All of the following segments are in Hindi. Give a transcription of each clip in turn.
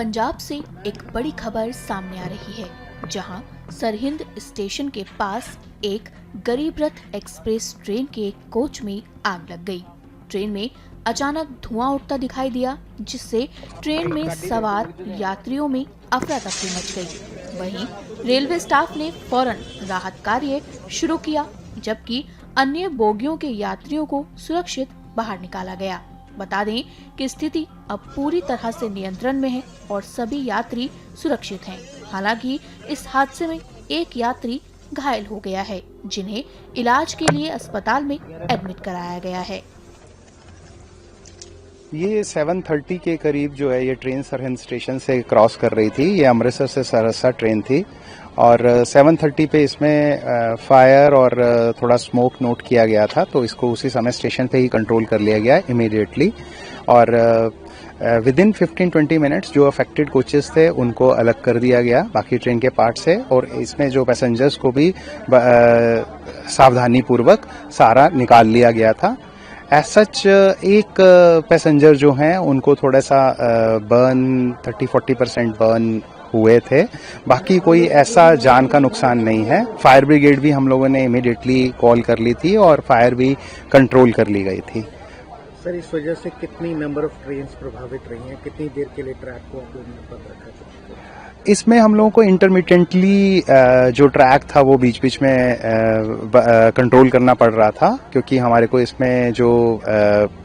पंजाब से एक बड़ी खबर सामने आ रही है, जहां सरहिंद स्टेशन के पास एक गरीब रथ एक्सप्रेस ट्रेन के एक कोच में आग लग गई। ट्रेन में अचानक धुआं उठता दिखाई दिया, जिससे ट्रेन में सवार यात्रियों में अफरा तफरी मच गई। वहीं रेलवे स्टाफ ने फौरन राहत कार्य शुरू किया, जबकि अन्य बोगियों के यात्रियों को सुरक्षित बाहर निकाला गया। बता दें कि स्थिति अब पूरी तरह से नियंत्रण में है और सभी यात्री सुरक्षित हैं। हालांकि इस हादसे में एक यात्री घायल हो गया है, जिन्हें इलाज के लिए अस्पताल में एडमिट कराया गया है। ये 7:30 के करीब जो है ये ट्रेन सरहिंद स्टेशन से क्रॉस कर रही थी। ये अमृतसर से सरसा ट्रेन थी और 7:30 पे इसमें फायर और थोड़ा स्मोक नोट किया गया था, तो इसको उसी समय स्टेशन पे ही कंट्रोल कर लिया गया इमीडिएटली। और विद इन 15-20 मिनट्स जो अफेक्टेड कोचेस थे उनको अलग कर दिया गया बाकी ट्रेन के पार्ट से, और इसमें जो पैसेंजर्स को भी सावधानी पूर्वक सारा निकाल लिया गया था। एज सच एक पैसेंजर जो हैं उनको थोड़ा सा बर्न 30-40% बर्न हुए थे, बाकी कोई ऐसा जान का नुकसान नहीं है। फायर ब्रिगेड भी हम लोगों ने इमीडिएटली कॉल कर ली थी और फायर भी कंट्रोल कर ली गई थी। सर, इस वजह से कितनी नंबर ऑफ ट्रेन्स प्रभावित रही हैं? कितनी देर के लिए ट्रैक को आप लोगों ने बंद रखा है? इसमें हम लोगों को इंटरमिटेंटली जो ट्रैक था वो बीच बीच में कंट्रोल करना पड़ रहा था, क्योंकि हमारे को इसमें जो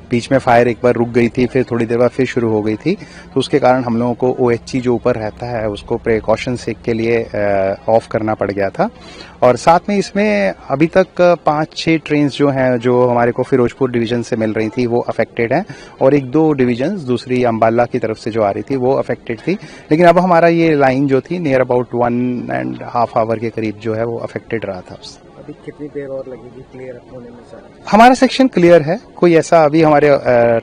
बीच में फायर एक बार रुक गई थी, फिर थोड़ी देर बाद फिर शुरू हो गई थी, तो उसके कारण हम लोगों को OHG जो ऊपर रहता है उसको प्रिकॉशन सेक के लिए ऑफ करना पड़ गया था। और साथ में इसमें अभी तक 5-6 ट्रेन जो हैं जो हमारे को फिरोजपुर डिवीजन से मिल रही थी वो अफेक्टेड हैं, और 1-2 डिवीजन दूसरी अम्बाला की तरफ से जो आ रही थी वो अफेक्टेड थी। लेकिन अब हमारा ये लाइन जो थी नियर अबाउट 1.5 आवर के करीब जो है वो अफेक्टेड रहा था। अभी कितनी देर और लगेगी क्लियर होने में? सर, हमारा सेक्शन क्लियर है, कोई ऐसा अभी हमारे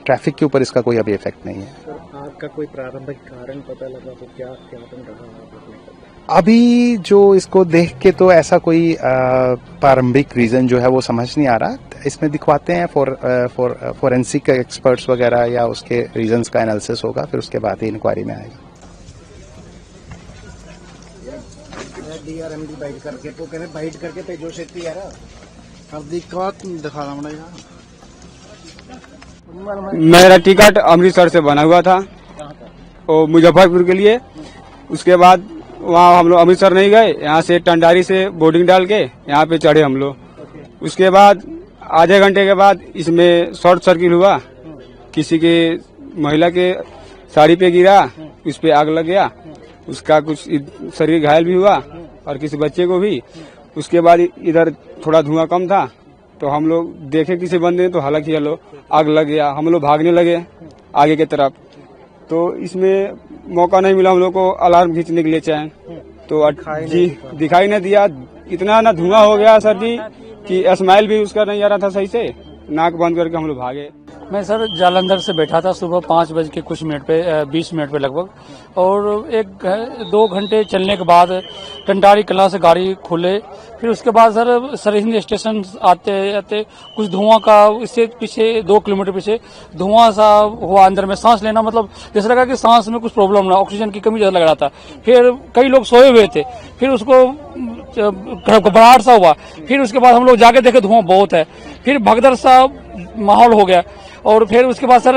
ट्रैफिक के ऊपर इसका कोई अभी इफेक्ट नहीं है। सर, आग का कोई प्रारंभिक कारण पता लगा तो क्या बन रहा है? अभी जो इसको देख के तो ऐसा कोई प्रारंभिक रीजन जो है वो समझ नहीं आ रहा। इसमें दिखवाते हैं फोरेंसिक एक्सपर्ट्स वगैरह या उसके रीजंस का एनालिसिस होगा, फिर उसके बाद ही इंक्वायरी में आएगा। DRMD बाइट करके तो कहने बाइट करके पेजो से यार अब दिक्कत दिखा रहा हूं। मेरा टिकट अमृतसर से बना हुआ था और मुजफ्फरपुर के लिए। उसके बाद वहाँ हम लोग अमृतसर नहीं गए, यहाँ से टंडारी से बोर्डिंग डाल के यहाँ पे चढ़े हम लोग। उसके बाद आधे घंटे के बाद इसमें शॉर्ट सर्किट हुआ, किसी के महिला के साड़ी पे गिरा, उस पे आग लग गया, उसका कुछ शरीर घायल भी हुआ और किसी बच्चे को भी। उसके बाद इधर थोड़ा धुआं कम था तो हम लोग देखे किसी बंदे, तो हालांकि आग लग गया, हम लोग भागने लगे आगे की तरफ। तो इसमें मौका नहीं मिला हम लोग को अलार्म खींचने के लिए चाहे, तो जी दिखाई नहीं दिया। इतना ना धुआं हो गया सर जी कि स्माइल भी उसका नहीं आ रहा था सही से, नाक बंद करके हम लोग भागे। मैं सर जालंधर से बैठा था सुबह 5 बज के कुछ मिनट पे 20 मिनट पे लगभग, और 1-2 घंटे चलने के बाद टंडारी कला से गाड़ी खुले। फिर उसके बाद सर सरहिंद स्टेशन आते आते कुछ धुआं का, इससे पीछे 2 किलोमीटर पीछे धुआं सा हुआ। अंदर में सांस लेना मतलब जैसे लगा कि सांस में कुछ प्रॉब्लम ना, ऑक्सीजन की कमी ज्यादा लग रहा था। फिर कई लोग सोए हुए थे, फिर उसको घबराहट सा हुआ। फिर उसके बाद हम लोग जाके देखे धुआं बहुत है, फिर भगदड़ सा माहौल हो गया। और फिर उसके बाद सर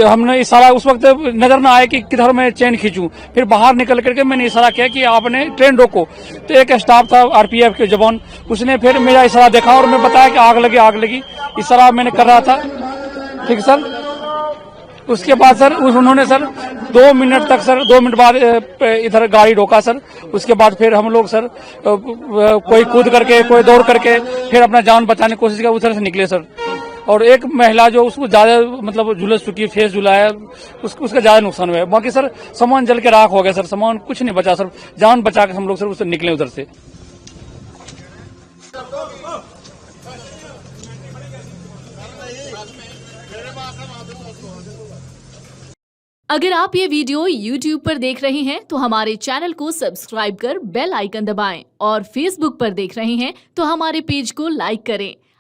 हमने इशारा, उस वक्त नजर में आया कि किधर मैं चेन खींचूं। फिर बाहर निकल करके मैंने इशारा किया कि आपने ट्रेन रोको, तो एक स्टाफ था RPF के जवान, उसने फिर मेरा इशारा देखा और मैं बताया कि आग लगी। इशारा मैंने कर रहा था, ठीक सर। उसके बाद सर उन्होंने सर 2 मिनट तक सर 2 मिनट बाद इधर गाड़ी रोका सर। उसके बाद फिर हम लोग सर कोई कूद करके, कोई दौड़ करके फिर अपना जान बचाने की कोशिश किया, उधर से निकले सर। और एक महिला जो उसको ज्यादा मतलब झुलस चुकी है, फेस झुलाया, उसका ज्यादा नुकसान हुआ है। बाकी सर सामान जल के राख हो गया सर, सामान कुछ नहीं बचा सर। जान बचा के हम लोग सर उससे निकले उधर से। अगर आप ये वीडियो YouTube पर देख रहे हैं तो हमारे चैनल को सब्सक्राइब कर बेल आइकन दबाएं, और Facebook पर देख रहे हैं तो हमारे पेज को लाइक करें।